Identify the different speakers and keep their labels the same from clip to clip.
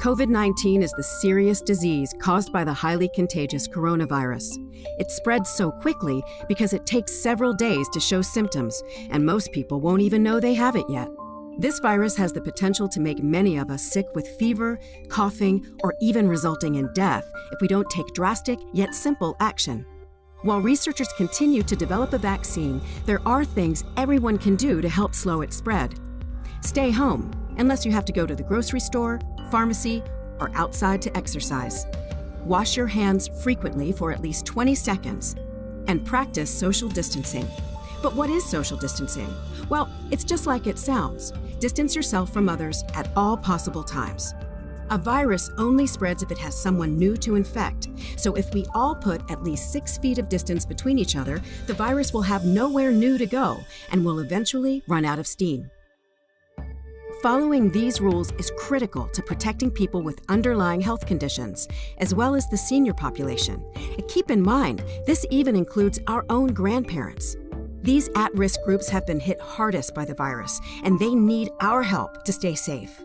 Speaker 1: COVID-19 is the serious disease caused by the highly contagious coronavirus. It spreads so quickly because it takes several days to show symptoms, and most people won't even know they have it yet. This virus has the potential to make many of us sick with fever, coughing, or even resulting in death if we don't take drastic yet simple action. While researchers continue to develop a vaccine, there are things everyone can do to help slow its spread. Stay home, unless you have to go to the grocery store, pharmacy, or outside to exercise. Wash your hands frequently for at least 20 seconds, and practice social distancing. But what is social distancing? Well, it's just like it sounds. Distance yourself from others at all possible times. A virus only spreads if it has someone new to infect. So if we all put at least 6 feet of distance between each other, the virus will have nowhere new to go and will eventually run out of steam. Following these rules is critical to protecting people with underlying health conditions, as well as the senior population. And keep in mind, this even includes our own grandparents. These at-risk groups have been hit hardest by the virus, and they need our help to stay safe.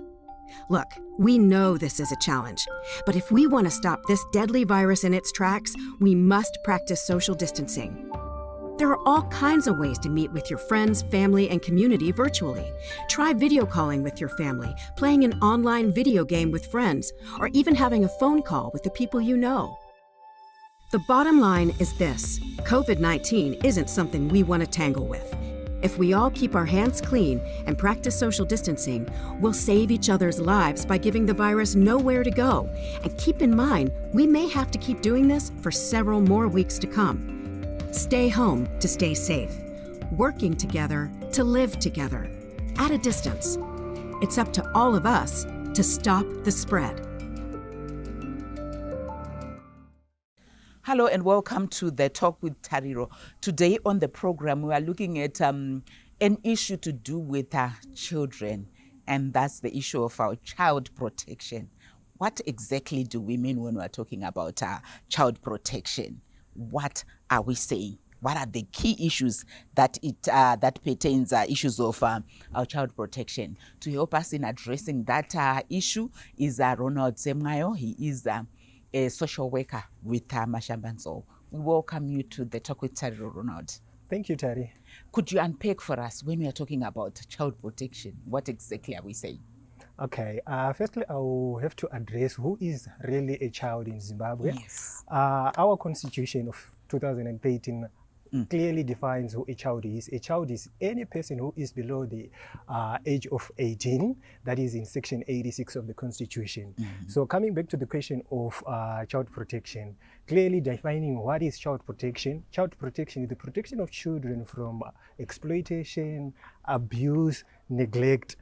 Speaker 1: Look, we know this is a challenge, but if we want to stop this deadly virus in its tracks, we must practice social distancing. There are all kinds of ways to meet with your friends, family, and community virtually. Try video calling with your family, playing an online video game with friends, or even having a phone call with the people you know. The bottom line is this: COVID-19 isn't something we want to tangle with. If we all keep our hands clean and practice social distancing, we'll save each other's lives by giving the virus nowhere to go. And keep in mind, we may have to keep doing this for several more weeks to come. Stay home to stay safe, working together to live together, at a distance. It's up to all of us to stop the spread.
Speaker 2: Hello and welcome to the Talk with Tariro. Today on the program, we are looking at an issue to do with children, and that's the issue of our child protection. What exactly do we mean when we're talking about child protection? What are we saying? What are the key issues that pertains issues of our child protection? To help us in addressing that issue is Ronald Zemgayo. He is a social worker with Mashambanzo. We welcome you to the Talk with Tariro, Ronald.
Speaker 3: Thank you, Tari.
Speaker 2: Could you unpack for us when we are talking about child protection? What exactly are we saying?
Speaker 3: Okay, firstly, I will have to address who is really a child in Zimbabwe.
Speaker 2: Yes.
Speaker 3: Our constitution of 2013 clearly defines who a child is. A child is any person who is below the age of 18, that is in section 86 of the constitution. So coming back to the question of child protection, clearly defining what is child protection. Child protection is the protection of children from exploitation, abuse, neglect,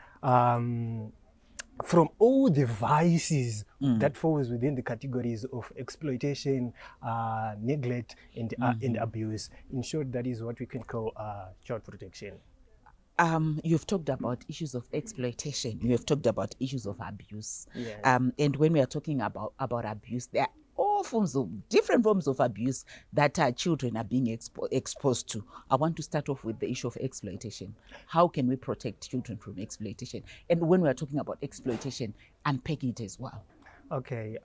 Speaker 3: from all the vices that falls within the categories of exploitation, neglect, and abuse. In short, that is what we can call child protection.
Speaker 2: You've talked about issues of exploitation. You have talked about issues of abuse.
Speaker 3: Yes.
Speaker 2: And when we are talking about abuse, there are all different forms of abuse that children are being exposed to. I want to start off with the issue of exploitation. How can we protect children from exploitation? And when we are talking about exploitation, unpack it as well.
Speaker 3: Okay,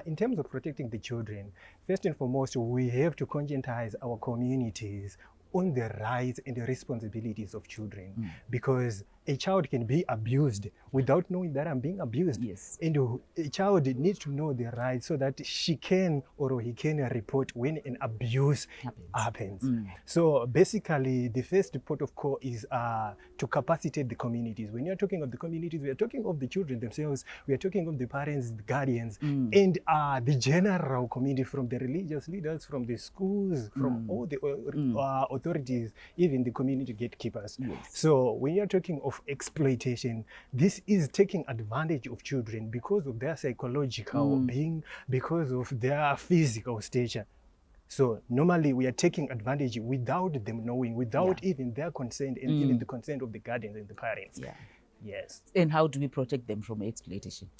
Speaker 3: in terms of protecting the children, first and foremost, we have to conscientize our communities on the rights and the responsibilities of children, because a child can be abused without knowing that I'm being abused.
Speaker 2: Yes.
Speaker 3: And a child needs to know the rights so that she can or he can report when an abuse happens. So basically, the first port of call is to capacitate the communities. When you're talking of the communities, we are talking of the children themselves, we are talking of the parents, the guardians, and the general community, from the religious leaders, from the schools, from all the authorities, even the community gatekeepers.
Speaker 2: Yes.
Speaker 3: So when you're talking of exploitation, this is taking advantage of children because of their psychological being, because of their physical stature. So normally we are taking advantage without them knowing, without even their consent and even the consent of the guardians and the parents.
Speaker 2: Yeah.
Speaker 3: Yes.
Speaker 2: And how do we protect them from exploitation?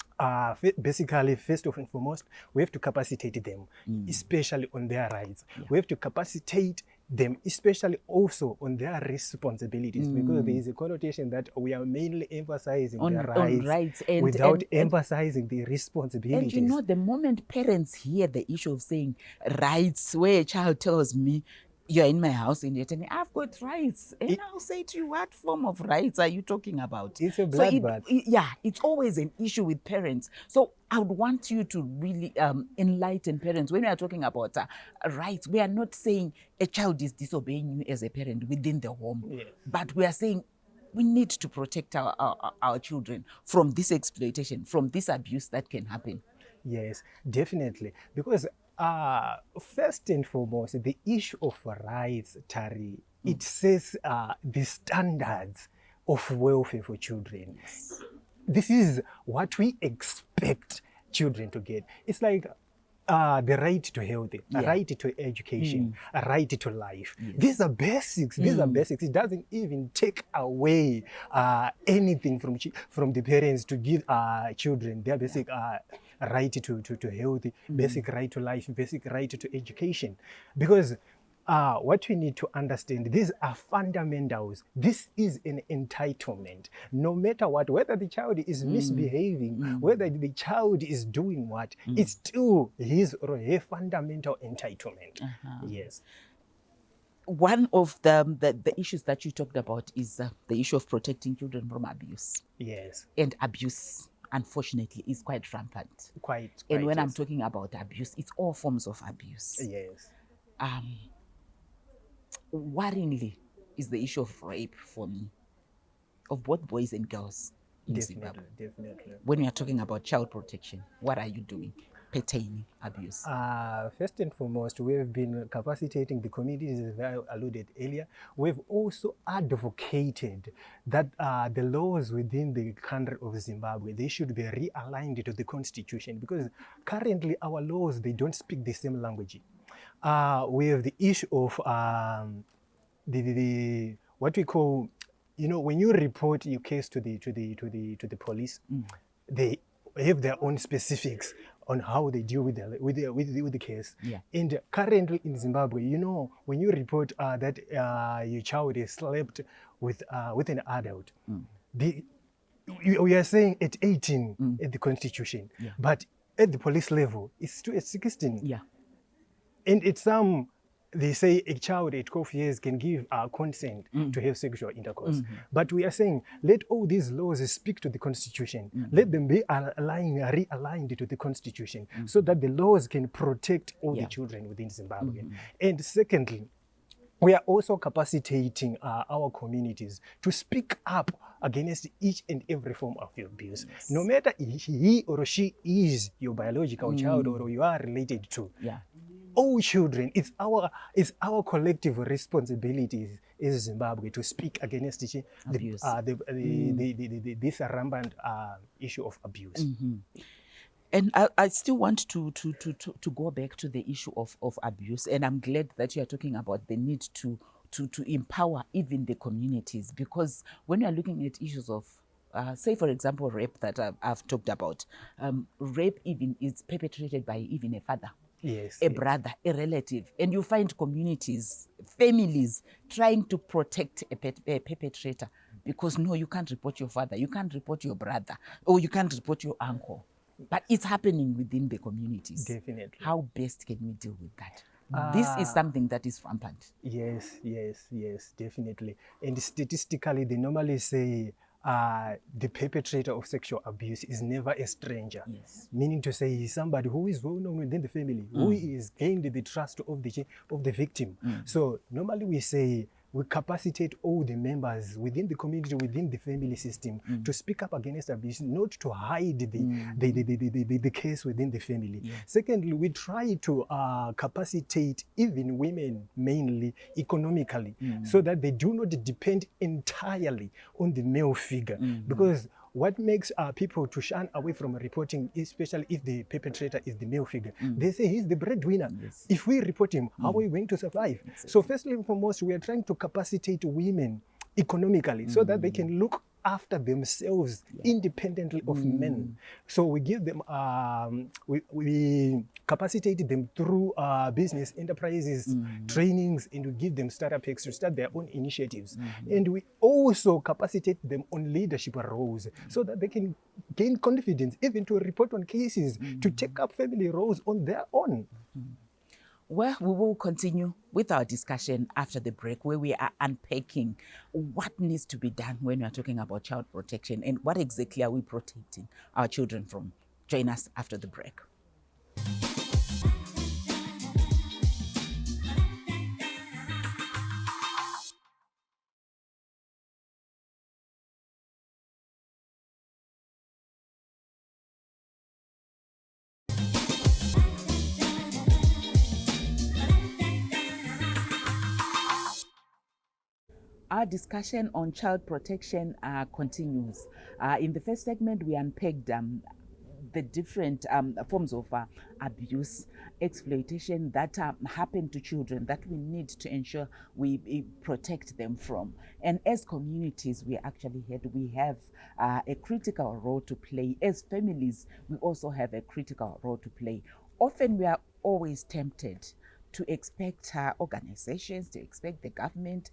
Speaker 3: Basically, first and foremost, we have to capacitate them, especially on their rights.
Speaker 2: Yeah.
Speaker 3: We have to capacitate them, especially also on their responsibilities, because there is a connotation that we are mainly emphasizing
Speaker 2: On
Speaker 3: their rights,
Speaker 2: rights and
Speaker 3: without emphasizing the responsibilities.
Speaker 2: And you know, the moment parents hear the issue of saying rights, where a child tells me, you're in my house and you're telling me, I've got rights. And I'll say to you, what form of rights are you talking about?
Speaker 3: It's a
Speaker 2: So
Speaker 3: bloodbath.
Speaker 2: yeah, it's always an issue with parents. So I would want you to really enlighten parents. When we are talking about rights, we are not saying a child is disobeying you as a parent within the home.
Speaker 3: Yes.
Speaker 2: But we are saying we need to protect our children from this exploitation, from this abuse that can happen.
Speaker 3: Yes, definitely. Because first and foremost, the issue of rights, Tari, it says the standards of welfare for children.
Speaker 2: Yes.
Speaker 3: This is what we expect children to get. It's like the right to health, a right to education, a right to life.
Speaker 2: Yes.
Speaker 3: These are basics. These are basics. It doesn't even take away anything from the parents to give children their basic right to health, basic right to life, basic right to education. Because what we need to understand, these are fundamentals. This is an entitlement. No matter what, whether the child is misbehaving, whether the child is doing what, it's still his or her fundamental entitlement. Yes.
Speaker 2: One of the issues that you talked about is the issue of protecting children from abuse.
Speaker 3: Yes.
Speaker 2: And abuse, unfortunately, is quite rampant.
Speaker 3: Quite.
Speaker 2: And when I'm
Speaker 3: yes.
Speaker 2: talking about abuse, it's all forms of abuse.
Speaker 3: Yes.
Speaker 2: Worryingly is the issue of rape for me, of both boys and girls in Zimbabwe.
Speaker 3: Definitely.
Speaker 2: When we are talking about child protection, what are you doing pertaining abuse?
Speaker 3: First and foremost, we've been capacitating the communities, as I alluded earlier. We've also advocated that the laws within the country of Zimbabwe, they should be realigned to the constitution, because currently our laws, they don't speak the same language. We have the issue of the what we call, you know, when you report your case to the police, they have their own specifics on how they deal with the case.
Speaker 2: Yeah.
Speaker 3: And currently in Zimbabwe, you know, when you report that your child has slept with an adult, we are saying at 18 at the constitution, but at the police level, it's still at 16.
Speaker 2: Yeah.
Speaker 3: And it's some, they say a child at 12 years can give consent to have sexual intercourse. But we are saying, let all these laws speak to the constitution. Let them be realigned to the constitution, so that the laws can protect all the children within Zimbabwe. And secondly, we are also capacitating our communities to speak up against each and every form of abuse. Yes. No matter he or she is your biological child or you are related to. Yeah. All children, it's our collective responsibility as Zimbabwe to speak against this rampant issue of abuse.
Speaker 2: And I still want to go back to the issue of abuse, and I'm glad that you are talking about the need to empower even the communities, because when you are looking at issues of say, for example, rape that I've talked about, rape even is perpetrated by even a father.
Speaker 3: Yes,
Speaker 2: a brother, a relative, and you find communities, families trying to protect a perpetrator, because no, you can't report your father, you can't report your brother, or you can't report your uncle. But it's happening within the communities.
Speaker 3: Definitely.
Speaker 2: How best can we deal with that? This is something that is rampant.
Speaker 3: Yes, definitely. And statistically, they normally say the perpetrator of sexual abuse is never a stranger.
Speaker 2: Yes.
Speaker 3: Meaning to say he's somebody who is well known within the family, who is gained the trust of the victim. So normally we say we capacitate all the members within the community, within the family system, to speak up against abuse, not to hide the case within the family. Yeah. Secondly, we try to capacitate even women, mainly economically, so that they do not depend entirely on the male figure. Because what makes people to shun away from reporting, especially if the perpetrator is the male figure? They say he's the breadwinner.
Speaker 2: Yes.
Speaker 3: If we report him, how are we going to survive? So firstly and foremost, we are trying to capacitate women economically so that they can look after themselves independently of men. So we give them, we capacitate them through business enterprises, trainings, and we give them startup packs to start their own initiatives. And we also capacitate them on leadership roles so that they can gain confidence even to report on cases, to take up family roles on their own.
Speaker 2: Well, we will continue with our discussion after the break, where we are unpacking what needs to be done when we are talking about child protection and what exactly are we protecting our children from. Join us after the break. Our discussion on child protection continues. In the first segment, we unpacked the different forms of abuse, exploitation that happen to children that we need to ensure we protect them from. And as communities, we have a critical role to play. As families, we also have a critical role to play. Often we are always tempted to expect organizations, to expect the government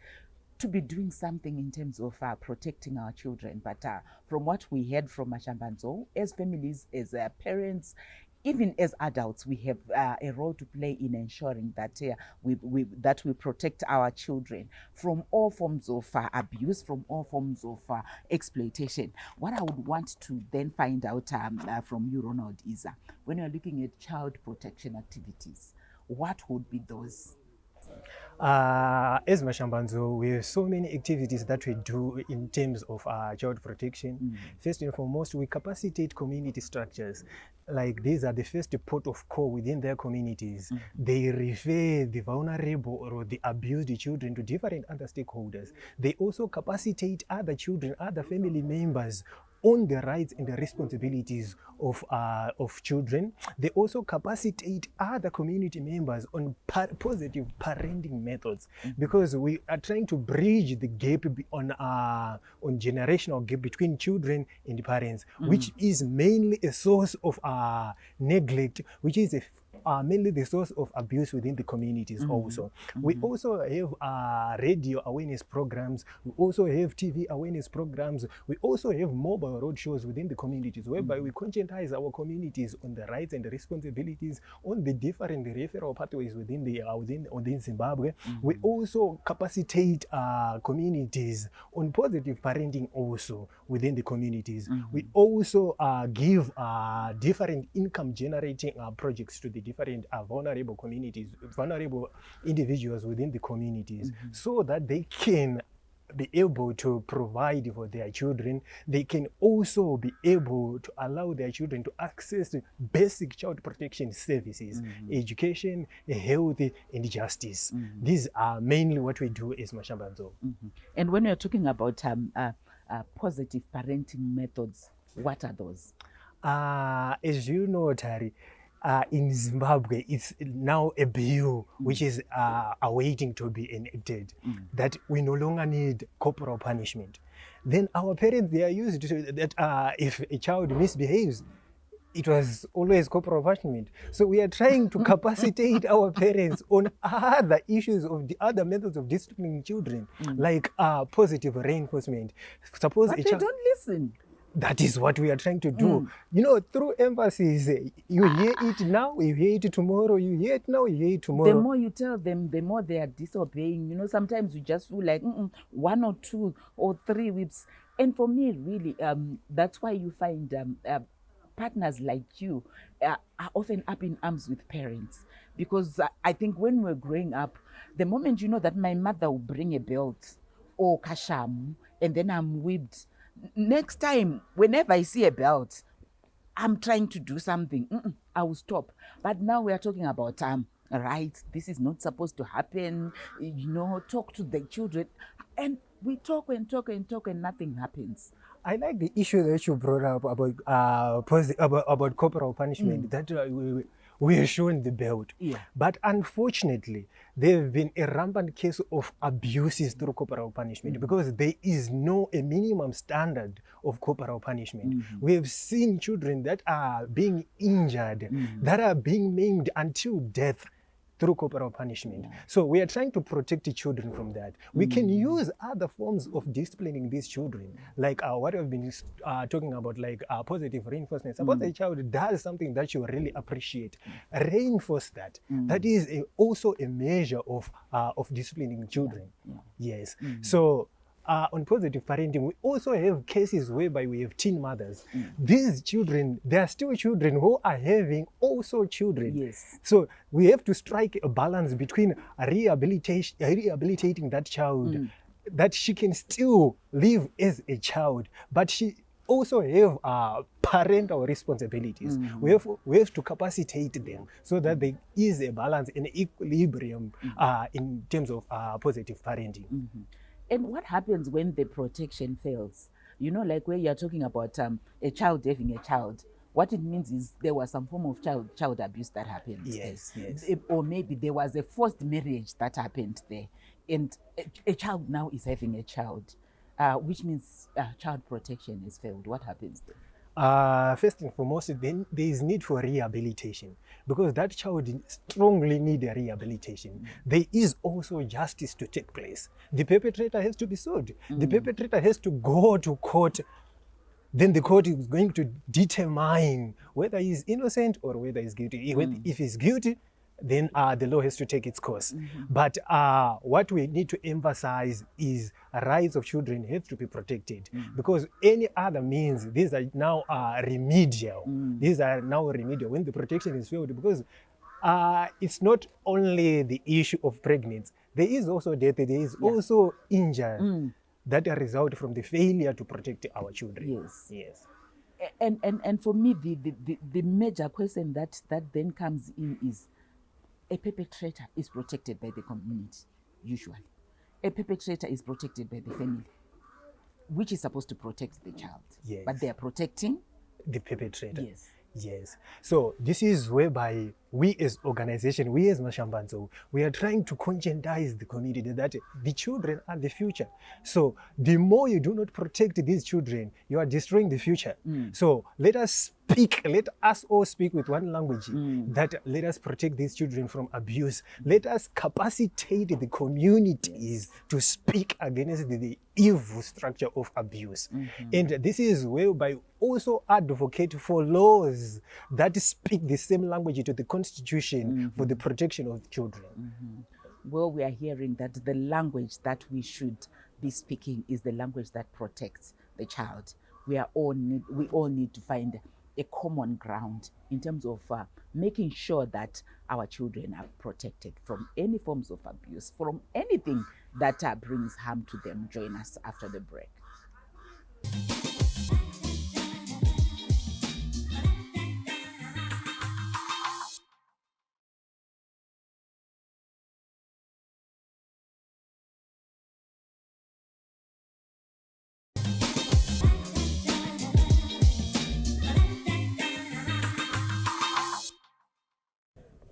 Speaker 2: to be doing something in terms of protecting our children. But from what we heard from Mashambanzo, as families, as parents, even as adults, we have a role to play in ensuring that we protect our children from all forms of abuse, from all forms of exploitation. What I would want to then find out from you, Ronald, is when you're looking at child protection activities, what would be those?
Speaker 3: As Mashambanzo, we have so many activities that we do in terms of child protection. First and foremost, we capacitate community structures. Like these are the first port of call within their communities. They refer the vulnerable or the abused children to different other stakeholders. They also capacitate other children, other family members on the rights and the responsibilities of children. They also capacitate other community members on positive parenting methods, because we are trying to bridge the gap on generational gap between children and parents, which is mainly a source of neglect, which is mainly the source of abuse within the communities also. We also have radio awareness programs. We also have TV awareness programs. We also have mobile road shows within the communities, whereby we conscientize our communities on the rights and the responsibilities, on the different referral pathways within Zimbabwe. We also capacitate communities on positive parenting also within the communities. We also give different income generating projects to the different vulnerable communities, vulnerable individuals within the communities, so that they can be able to provide for their children. They can also be able to allow their children to access basic child protection services, education, health, and justice. These are mainly what we do as Mashambanzo.
Speaker 2: And when you're talking about positive parenting methods, what are those?
Speaker 3: As you know, Tari, in Zimbabwe, it's now a bill which is awaiting to be enacted, that we no longer need corporal punishment. Then our parents, they are used to that if a child misbehaves, it was always corporal punishment. So we are trying to capacitate our parents on other issues of the other methods of disciplining children, like positive reinforcement. Suppose
Speaker 2: But
Speaker 3: a
Speaker 2: they
Speaker 3: child
Speaker 2: don't listen.
Speaker 3: That is what we are trying to do. You know, through emphasis, you hear it now, you hear it tomorrow, you hear it now, you hear it tomorrow.
Speaker 2: The more you tell them, the more they are disobeying. You know, sometimes you just feel like 1 or 2 or 3 whips. And for me, really, that's why you find partners like you are often up in arms with parents. Because I think when we're growing up, the moment you know that my mother will bring a belt or kashamu, and then I'm whipped, next time, whenever I see a belt, I'm trying to do something, I will stop. But now we are talking about rights. This is not supposed to happen. You know, talk to the children. And we talk and talk and talk and nothing happens.
Speaker 3: I like the issue that you brought up about about corporal punishment, that we are shown the belt.
Speaker 2: Yeah.
Speaker 3: But unfortunately, there have been a rampant case of abuses through corporal punishment because there is a minimum standard of corporal punishment. We have seen children that are being injured, that are being maimed until death through corporal punishment. So we are trying to protect the children from that. We can use other forms of disciplining these children, like what we've been talking about, like positive reinforcement. Suppose a child does something that you really appreciate, reinforce that. That is also a measure of disciplining children. Yes. So on positive parenting, we also have cases whereby we have teen mothers. These children, they are still children who are having also children.
Speaker 2: Yes.
Speaker 3: So we have to strike a balance between rehabilitating that child, that she can still live as a child, but she also have parental responsibilities. We have to capacitate them so that there is a balance and equilibrium in terms of positive parenting.
Speaker 2: And what happens when the protection fails? You know, like where you're talking about a child having a child, what it means is there was some form of child abuse that happened.
Speaker 3: Yes, yes.
Speaker 2: Or maybe there was a forced marriage that happened there. And a child now is having a child, which means child protection has failed. What happens there?
Speaker 3: First and foremost, then there is need for rehabilitation, because that child strongly need a rehabilitation. There is also justice to take place. The perpetrator has to be sued. The perpetrator has to go to court. Then the court is going to determine whether he's innocent or whether he's guilty. If he's guilty, then the law has to take its course. But what we need to emphasize is rights of children have to be protected, because any other means, these are now remedial. These are now remedial when the protection is failed, because it's not only the issue of pregnancy. There is also death. There is also injury that result from the failure to protect our children.
Speaker 2: Yes. And for me, the major question that then comes in is, a perpetrator is protected by the community, usually. A perpetrator is protected by the family, which is supposed to protect the child.
Speaker 3: Yes.
Speaker 2: But they are protecting
Speaker 3: the perpetrator.
Speaker 2: Yes.
Speaker 3: Yes. So this is whereby we as organization, we as Mashambanzo, we are trying to conscientize the community that the children are the future. So the more you do not protect these children, you are destroying the future. So let us all speak with one language, that let us protect these children from abuse. Let us capacitate the communities to speak against the evil structure of abuse. And this is whereby also advocate for laws that speak the same language to the Constitution for the protection of children.
Speaker 2: Well, we are hearing that the language that we should be speaking is the language that protects the child. We all need to find a common ground in terms of making sure that our children are protected from any forms of abuse, from anything that brings harm to them. Join us after the break.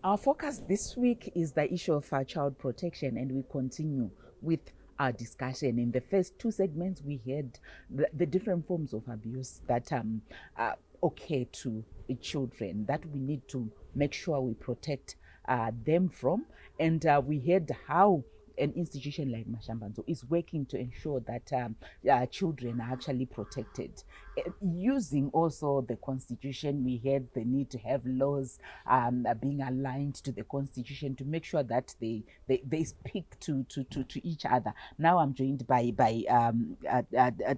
Speaker 2: Our focus this week is the issue of child protection, and we continue with our discussion. In the first two segments, we had the different forms of abuse that occur to children that we need to make sure we protect them from, and we heard how an institution like Mashambanzo is working to ensure that children are actually protected. Using also the Constitution, we had the need to have laws being aligned to the Constitution to make sure that they speak to each other. Now I'm joined by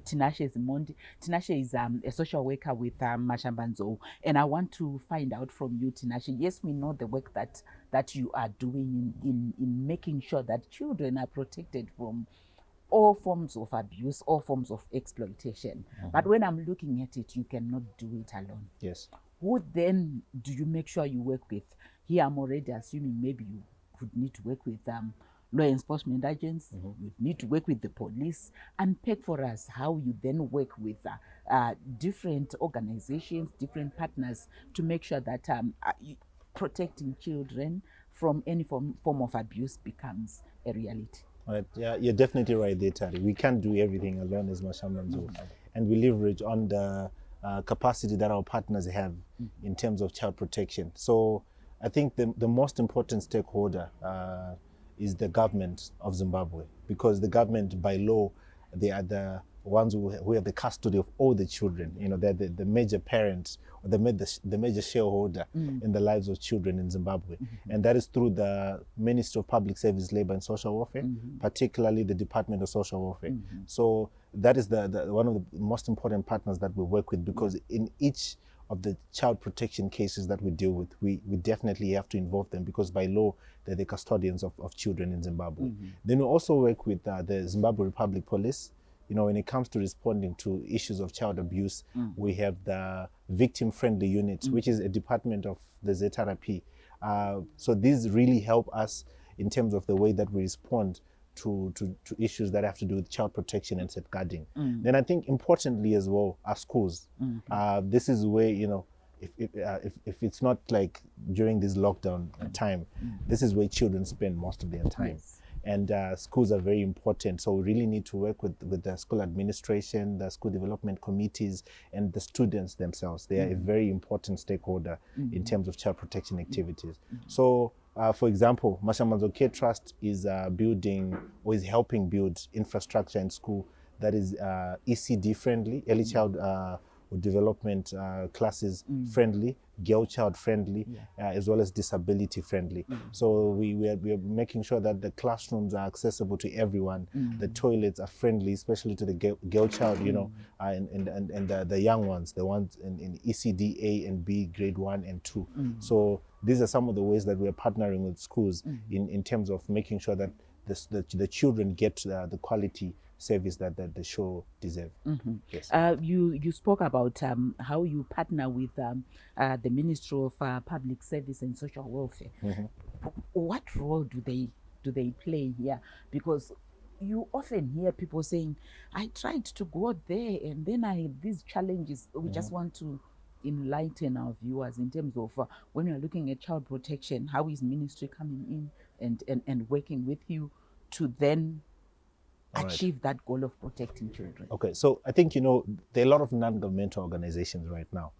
Speaker 2: Tinashe Zimondi. Tinashe is a social worker with Mashambanzo, and I want to find out from you, Tinashe. Yes, we know the work that you are doing in making sure that children are protected from all forms of abuse, all forms of exploitation. But when I'm looking at it, you cannot do it alone.
Speaker 4: Yes.
Speaker 2: Who then do you make sure you work with? Here I'm already assuming maybe you could need to work with law enforcement agents, you need to work with the police, unpack for us how you then work with different organizations, different partners to make sure that protecting children from any form of abuse becomes a reality.
Speaker 4: Right. Yeah, you're definitely right there, Tari. We can't do everything alone as Mashamanzo. And we leverage on the capacity that our partners have in terms of child protection. So I think the most important stakeholder is the government of Zimbabwe, because the government, by law, they are the ones who have the custody of all the children. You know, they're the major parents, or the major shareholder in the lives of children in Zimbabwe. And that is through the Ministry of Public Service, Labor and Social Welfare, particularly the Department of Social Welfare. So that is the one of the most important partners that we work with, because in each of the child protection cases that we deal with, we definitely have to involve them, because by law, they're the custodians of children in Zimbabwe. Then we also work with the Zimbabwe Republic Police. You know, when it comes to responding to issues of child abuse, we have the victim-friendly unit, which is a department of the ZRP. So these really help us in terms of the way that we respond to issues that have to do with child protection and safeguarding. Then I think importantly as well are schools. This is where, you know, if it's not like during this lockdown time, this is where children spend most of their time. And schools are very important. So we really need to work with the school administration, the school development committees, and the students themselves. They are a very important stakeholder in terms of child protection activities. So, for example, Mashamanzo Care Trust is building, or is helping build infrastructure in school that is ECD friendly, early child development classes friendly, girl child friendly, as well as disability friendly. So we are making sure that the classrooms are accessible to everyone. The toilets are friendly, especially to the girl child, you know, and the young ones, the ones in ECD A and B, grade 1 and 2. So these are some of the ways that we are partnering with schools in terms of making sure that the children get the quality service that the show deserve. Yes.
Speaker 2: You spoke about how you partner with the Ministry of Public Service and Social Welfare. What role do they play here? Because you often hear people saying, I tried to go there and then I had these challenges. We just want to enlighten our viewers in terms of when you're looking at child protection, how is ministry coming in and working with you to then achieve that goal of protecting children?
Speaker 4: Okay, so I think, you know, there are a lot of non-governmental organizations right now.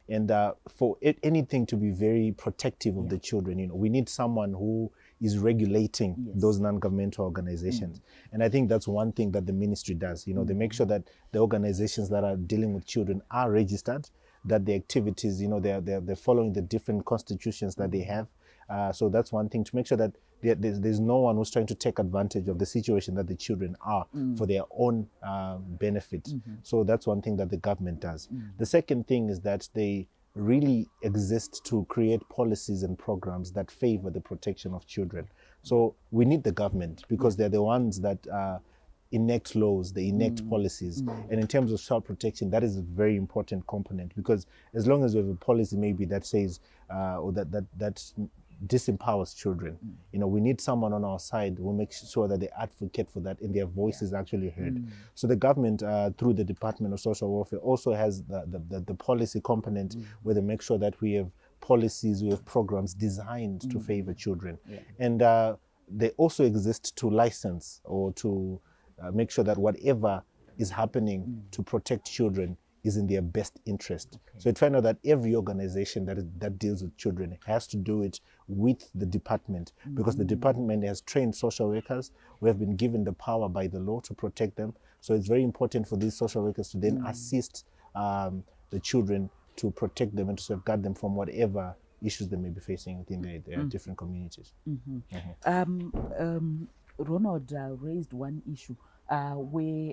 Speaker 4: And for anything to be very protective of the children, you know, we need someone who is regulating those non-governmental organizations. And I think that's one thing that the ministry does. You know, they make sure that the organizations that are dealing with children are registered, that the activities, you know, they're following the different constitutions that they have. So that's one thing, to make sure that there's no one who's trying to take advantage of the situation that the children are for their own benefit. So that's one thing that the government does. The second thing is that they really exist to create policies and programs that favor the protection of children. So we need the government, because they're the ones that enact laws, they enact policies. And in terms of child protection, that is a very important component, because as long as we have a policy maybe that says or that disempowers children, you know, we need someone on our side who makes sure that they advocate for that and their voice is actually heard. So the government, through the Department of Social Welfare, also has the policy component where they make sure that we have policies, we have programs designed to favor children. And they also exist to license or to make sure that whatever is happening to protect children is in their best interest. So you find out that every organization that deals with children has to do it with the department, because the department has trained social workers who have been given the power by the law to protect them. So it's very important for these social workers to then assist the children, to protect them and to safeguard them from whatever issues they may be facing within their different communities.
Speaker 2: Ronald raised one issue where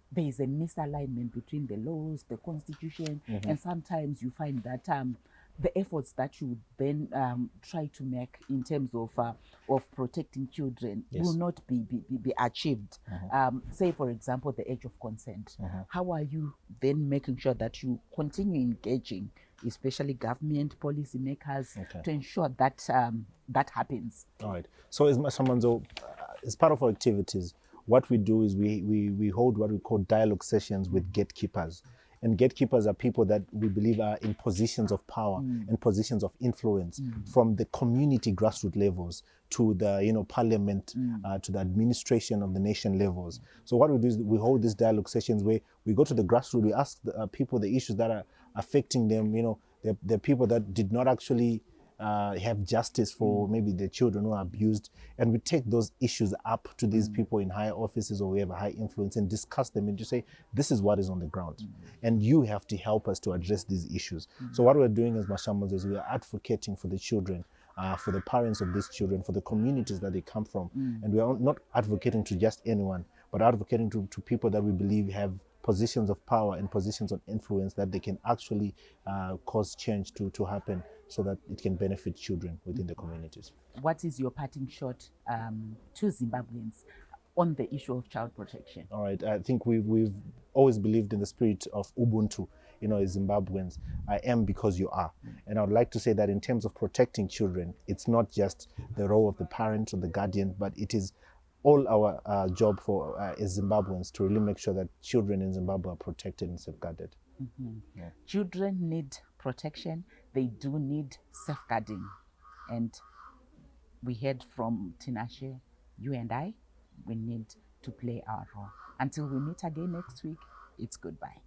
Speaker 2: there is a misalignment between the laws, the constitution, and sometimes you find that the efforts that you then try to make in terms of protecting children will not be achieved. Say, for example, the age of consent. How are you then making sure that you continue engaging, especially government policymakers, to ensure that that happens?
Speaker 4: All right. So as Mashamanzo, as part of our activities, what we do is we hold what we call dialogue sessions with gatekeepers. And gatekeepers are people that we believe are in positions of power and positions of influence, from the community grassroots levels to the parliament, to the administration of the nation levels. So what we do is we hold these dialogue sessions where we go to the grassroots, we ask the, people the issues that are affecting them. They're people that did not actually have justice for maybe the children who are abused, and we take those issues up to these people in higher offices or wherever high influence and discuss them and just say, this is what is on the ground, and you have to help us to address these issues. So what we're doing as Mashambas is we are advocating for the children, for the parents of these children, for the communities that they come from, and we are not advocating to just anyone, but advocating to people that we believe have positions of power and positions of influence that they can actually cause change to happen, so that it can benefit children within the communities.
Speaker 2: What is your parting shot to Zimbabweans on the issue of child protection?
Speaker 4: All right, I think we've always believed in the spirit of Ubuntu, as Zimbabweans. I am because you are. And I would like to say that in terms of protecting children, it's not just the role of the parent or the guardian, but it is all our job for as Zimbabweans to really make sure that children in Zimbabwe are protected and safeguarded.
Speaker 2: Yeah. Children need protection. They do need safeguarding. And we heard from Tinashe, you and I, we need to play our role. Until we meet again next week, it's goodbye.